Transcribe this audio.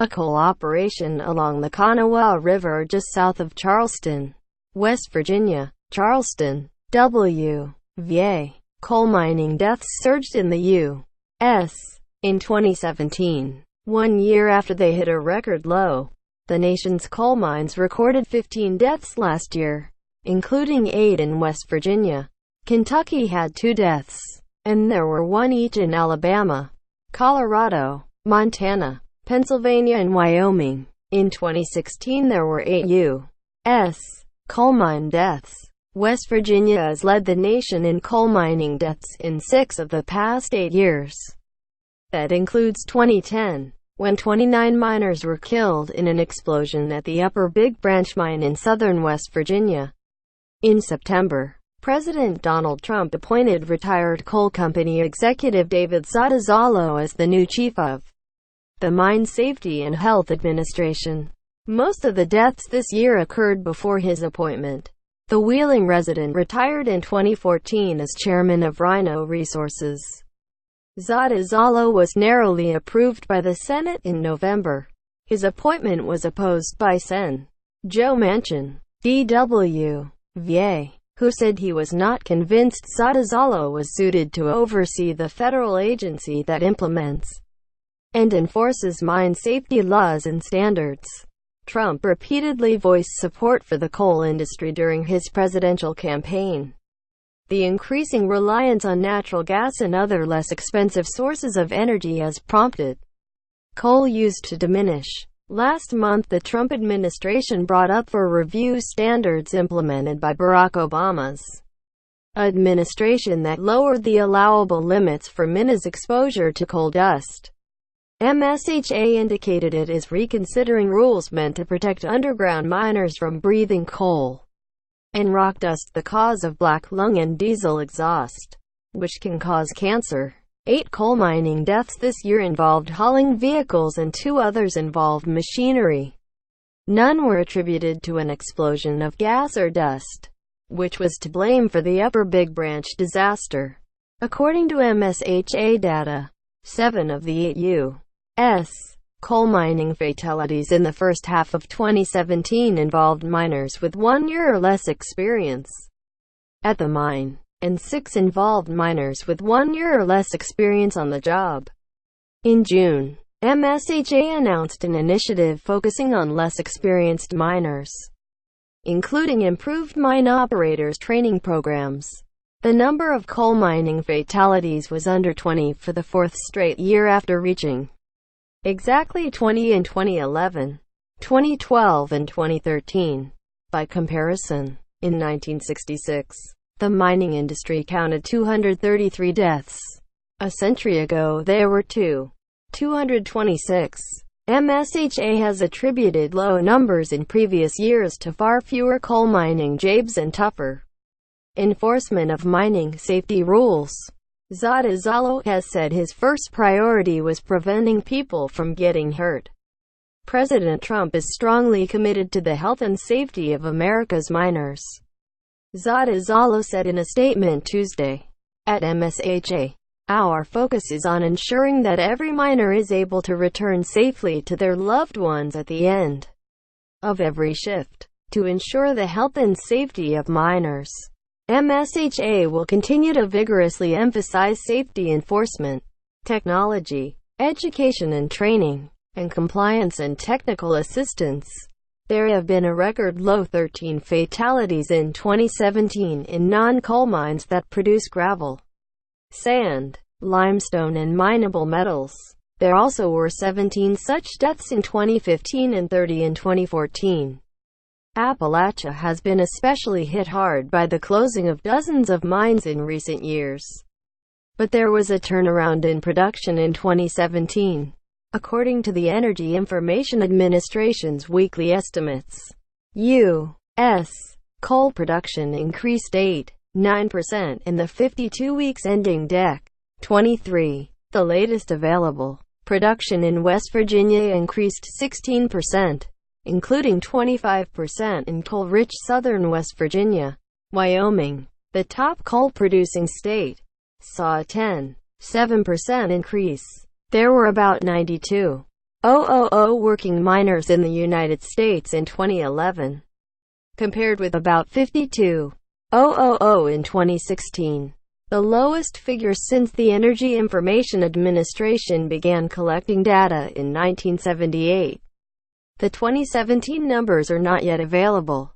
a coal operation along the Kanawha River just south of Charleston, West Virginia. Charleston, W.Va. Coal mining deaths surged in the U.S. in 2017, 1 year after they hit a record low. The nation's coal mines recorded 15 deaths last year, including 8 in West Virginia. Kentucky had 2 deaths, and there were 1 each in Alabama, Colorado, Montana, Pennsylvania and Wyoming. In 2016 there were 8 U.S. coal mine deaths. West Virginia has led the nation in coal mining deaths in 6 of the past 8 years. That includes 2010, when 29 miners were killed in an explosion at the Upper Big Branch mine in southern West Virginia. In September, President Donald Trump appointed retired coal company executive David Sottozallo as the new chief of the Mine Safety and Health Administration. Most of the deaths this year occurred before his appointment. The Wheeling resident retired in 2014 as chairman of Rhino Resources. Sottozallo was narrowly approved by the Senate in November. His appointment was opposed by Sen. Joe Manchin, DW.Va, who said he was not convinced Sottozallo was suited to oversee the federal agency that implements and enforces mine safety laws and standards. Trump repeatedly voiced support for the coal industry during his presidential campaign. The increasing reliance on natural gas and other less expensive sources of energy has prompted coal use to diminish. Last month the Trump administration brought up for review standards implemented by Barack Obama's administration that lowered the allowable limits for miners' exposure to coal dust. MSHA indicated it is reconsidering rules meant to protect underground miners from breathing coal and rock dust, the cause of black lung and diesel exhaust, which can cause cancer. 8 coal mining deaths this year involved hauling vehicles and 2 others involved machinery. None were attributed to an explosion of gas or dust, which was to blame for the Upper Big Branch disaster. According to MSHA data, 7 of the 8 U.S. coal mining fatalities in the first half of 2017 involved miners with 1 year or less experience at the mine, and 6 involved miners with 1 year or less experience on the job. In June, MSHA announced an initiative focusing on less experienced miners, including improved mine operators training programs. The number of coal mining fatalities was under 20 for the 4th straight year after reaching exactly 20 in 2011, 2012 and 2013. By comparison, in 1966, the mining industry counted 233 deaths. A century ago there were 226. MSHA has attributed low numbers in previous years to far fewer coal mining jobs and tougher enforcement of mining safety rules. Sottozallo has said his first priority was preventing people from getting hurt. President Trump is strongly committed to the health and safety of America's miners, Sottozallo said in a statement Tuesday. At MSHA, our focus is on ensuring that every miner is able to return safely to their loved ones at the end of every shift. To ensure the health and safety of miners, MSHA will continue to vigorously emphasize safety enforcement, technology, education and training, and compliance and technical assistance. There have been a record low 13 fatalities in 2017 in non-coal mines that produce gravel, sand, limestone and mineable metals. There also were 17 such deaths in 2015 and 30 in 2014. Appalachia has been especially hit hard by the closing of dozens of mines in recent years. But there was a turnaround in production in 2017. According to the Energy Information Administration's weekly estimates, U.S. coal production increased 8.9% in the 52 weeks ending Dec. 23. The latest available production in West Virginia increased 16%. Including 25% in coal-rich southern West Virginia. Wyoming, the top coal-producing state, saw a 10.7% increase. There were about 92 working miners in the United States in 2011, compared with about 52,000 in 2016. The lowest figure since the Energy Information Administration began collecting data in 1978. The 2017 numbers are not yet available.